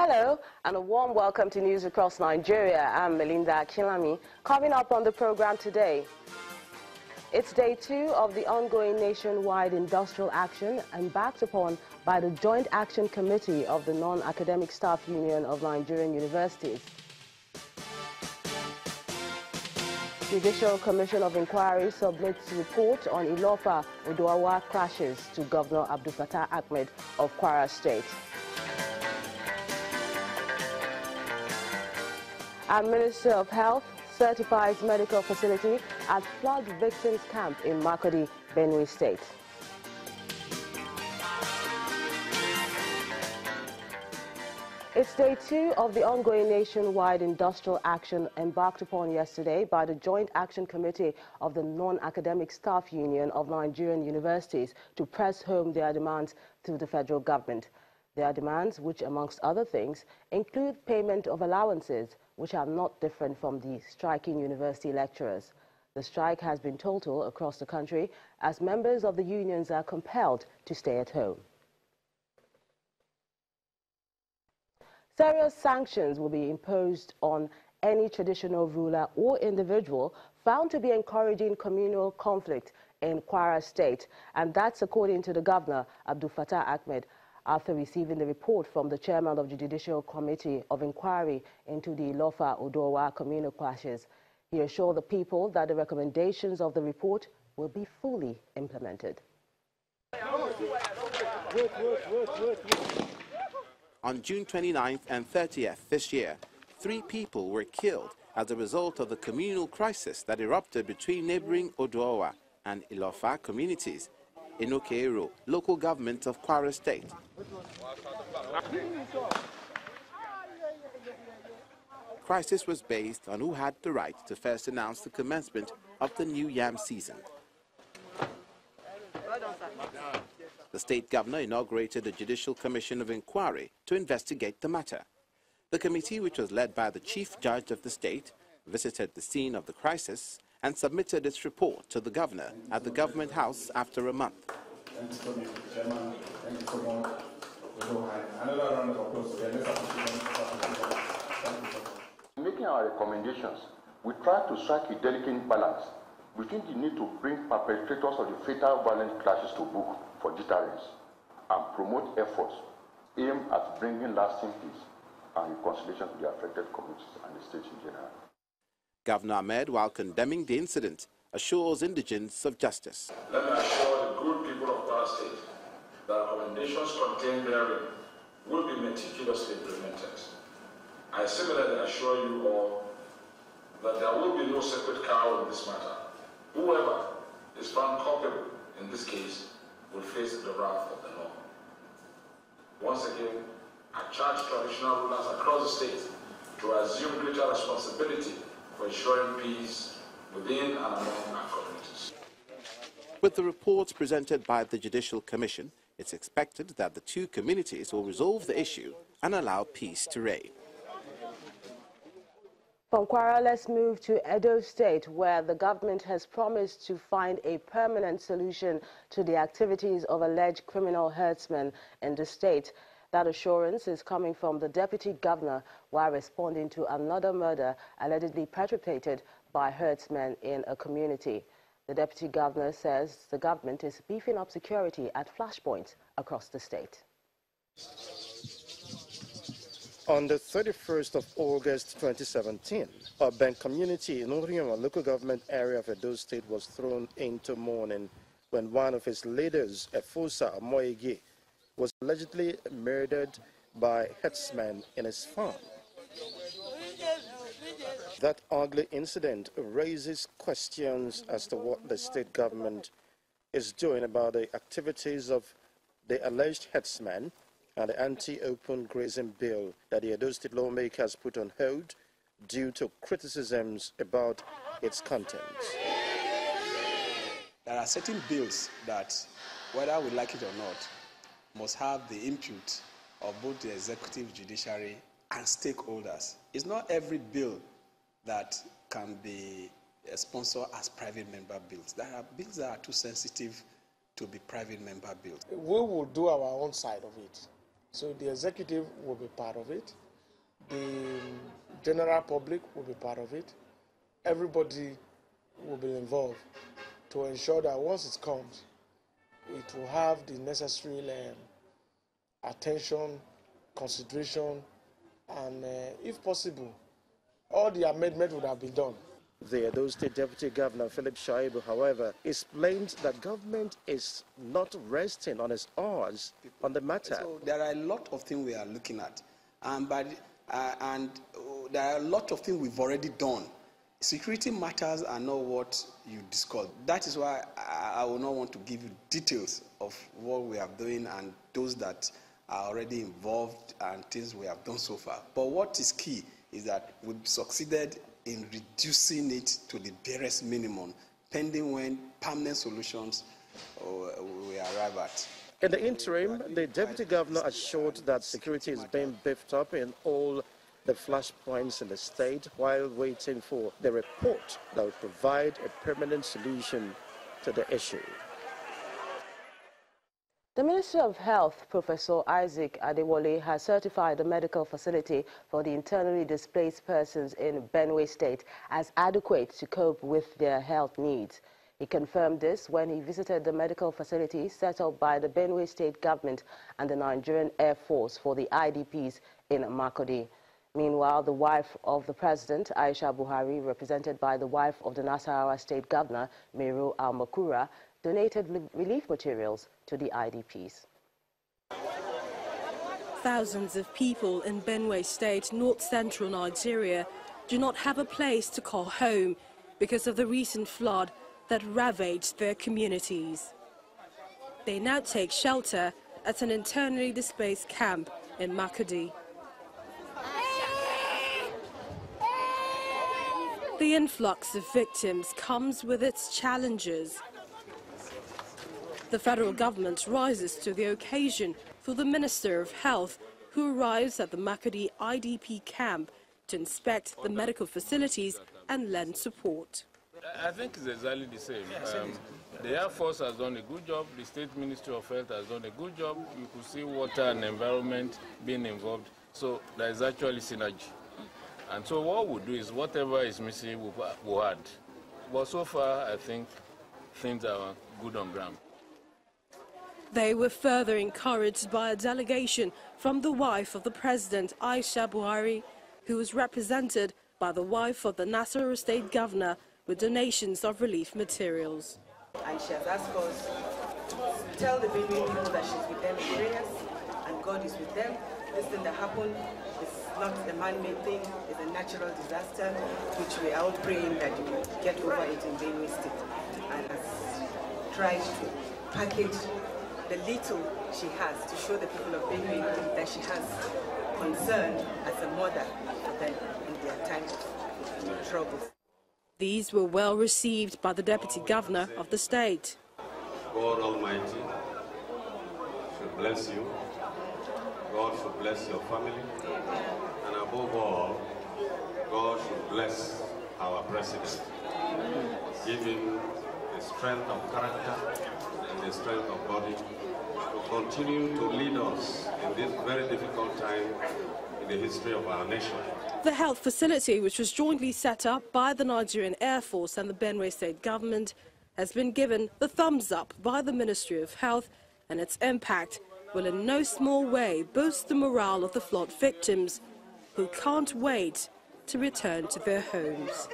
Hello and a warm welcome to News Across Nigeria. I'm Melinda Kilami. Coming up on the program today, it's day 2 of the ongoing nationwide industrial action embarked upon by the Joint Action Committee of the Non-Academic Staff Union of Nigerian Universities. Judicial Commission of Inquiry submits report on Ilofa Odoawa crashes to Governor Abdul Fattah Ahmed of Kwara State. And Minister of Health certifies medical facility at flood victims camp in Makurdi, Benue State. It's day 2 of the ongoing nationwide industrial action embarked upon yesterday by the Joint Action Committee of the Non-Academic Staff Union of Nigerian Universities to press home their demands to the federal government. Their demands, which amongst other things, include payment of allowances, which are not different from the striking university lecturers. The strike has been total across the country as members of the unions are compelled to stay at home. Serious sanctions will be imposed on any traditional ruler or individual found to be encouraging communal conflict in Kwara State, and that's according to the Governor, Abdul Fattah Ahmed, after receiving the report from the chairman of the Judicial Committee of Inquiry into the Ilofa Odoawa communal clashes. He assured the people that the recommendations of the report will be fully implemented. On June 29th and 30th this year, 3 people were killed as a result of the communal crisis that erupted between neighboring Odoawa and Ilofa communities in Okeero, local government of Kwara State. Crisis was based on who had the right to first announce the commencement of the new yam season. The state governor inaugurated the Judicial Commission of Inquiry to investigate the matter. The committee, which was led by the chief judge of the state, visited the scene of the crisis and submitted its report to the governor at the government house after a month. Thank you so much, Chairman. Thank you so much. Another round of applause for In making our recommendations, we try to strike a delicate balance between the need to bring perpetrators of the fatal violent clashes to book for deterrence and promote efforts aimed at bringing lasting peace and reconciliation to the affected communities and the state in general. Governor Ahmed, while condemning the incident, assures indigents of justice. Let me assure the good people of Kwara State that recommendations contained therein will be meticulously implemented. I similarly assure you all that there will be no sacred cow in this matter. Whoever is found culpable in this case will face the wrath of the law. Once again, I charge traditional rulers across the state to assume greater responsibility for ensuring peace within and among our communities. With the reports presented by the Judicial Commission, it's expected that the 2 communities will resolve the issue and allow peace to reign. From Kwara, let's move to Edo State, where the government has promised to find a permanent solution to the activities of alleged criminal herdsmen in the state. That assurance is coming from the deputy governor while responding to another murder allegedly perpetrated by herdsmen in a community. The deputy governor says the government is beefing up security at flashpoints across the state. On the 31st of August 2017, a Bank community in Orioma local government area of Edo State was thrown into mourning when one of its leaders, Efosa Moyege, was allegedly murdered by herdsmen in his farm. That ugly incident raises questions as to what the state government is doing about the activities of the alleged herdsmen and the anti-open grazing bill that the Edo State lawmakers put on hold due to criticisms about its contents. There are certain bills that, whether we like it or not, must have the input of both the executive, judiciary, and stakeholders. It's not every bill that can be sponsored as private member bills. There are bills that are too sensitive to be private member bills. We will do our own side of it. So the executive will be part of it. The general public will be part of it. Everybody will be involved to ensure that once it comes, it will have the necessary attention, consideration, and if possible, all the amendments would have been done. The Edo State Deputy Governor Philip Shaibu, however, explained that government is not resting on its oars on the matter. So there are a lot of things we are looking at, and there are a lot of things we've already done. Security matters are not what you discuss. That is why I will not want to give you details of what we are doing and those that are already involved and things we have done so far. But what is key is that we've succeeded in reducing it to the barest minimum, pending when permanent solutions we arrive at. In the interim, the Deputy Governor assured that security is being beefed up in all the flashpoints in the state while waiting for the report that will provide a permanent solution to the issue. The Minister of Health, Professor Isaac Adewale, has certified the medical facility for the internally displaced persons in Benue State as adequate to cope with their health needs. He confirmed this when he visited the medical facility set up by the Benue State government and the Nigerian Air Force for the IDPs in Makurdi. Meanwhile, the wife of the president, Aisha Buhari, represented by the wife of the Nasarawa State Governor, Mero Al-Makura, donated relief materials to the IDPs. Thousands of people in Benue State, north-central Nigeria, do not have a place to call home because of the recent flood that ravaged their communities. They now take shelter at an internally displaced camp in Makurdi. The influx of victims comes with its challenges. The federal government rises to the occasion for the Minister of Health, who arrives at the Makurdi IDP camp to inspect the medical facilities and lend support. I think it's exactly the same. The Air Force has done a good job. The State Ministry of Health has done a good job. You could see water and environment being involved. So there is actually synergy. And so what we'll do is whatever is missing, we'll add. But so far, I think things are good on ground. They were further encouraged by a delegation from the wife of the president, Aisha Buhari, who was represented by the wife of the Nasarawa State Governor with donations of relief materials. And she has asked us to tell the baby people that she's with them in prayers and God is with them. This thing that happened is not a man-made thing, it's a natural disaster, which we are all praying that you will get over it in Benue State. And has tried to package the little she has to show the people of Benue that she has concern as a mother for them in their time of trouble. These were well received by the Deputy Governor of the state. God Almighty should bless you. God should bless your family. And above all, God should bless our president. Give him the strength of character and the strength of body to continue to lead us in this very difficult time in the history of our nation. The health facility, which was jointly set up by the Nigerian Air Force and the Benue State government, has been given the thumbs up by the Ministry of Health, and its impact will in no small way boost the morale of the flood victims who can't wait to return to their homes.